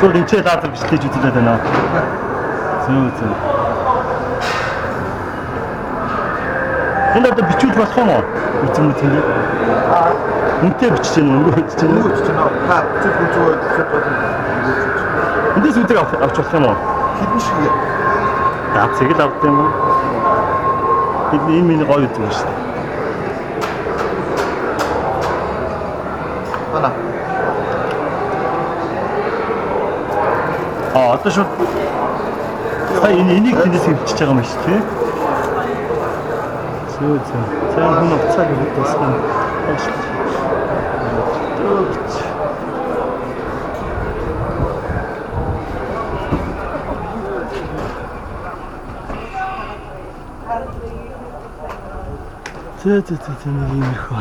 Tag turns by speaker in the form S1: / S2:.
S1: шууд энэ лазер бичлэж үзүүлээд байна. Зөө. Энэ одоо бичүүл болох юм уу? Үгүй ээ. Үнтэй бичиж гэнэ өнгөө бичиж гэнэ.
S2: Өнгөө бичиж гэнэ. Та бичиж үзвэл бичиж болно.
S1: Эндээс үдэг авч болох юм уу?
S2: Хэдэн шиг юм?
S1: Даацыг л авд юм уу? Энэ миний гоё үдэг шүү дээ.
S2: Ана.
S1: Одоо шууд энийг тэндээс хөвчиж байгаа юм шүү дээ. Зөө. Сайн хүн уцааг өгдөөсөн. Зөө нэг юм их ба.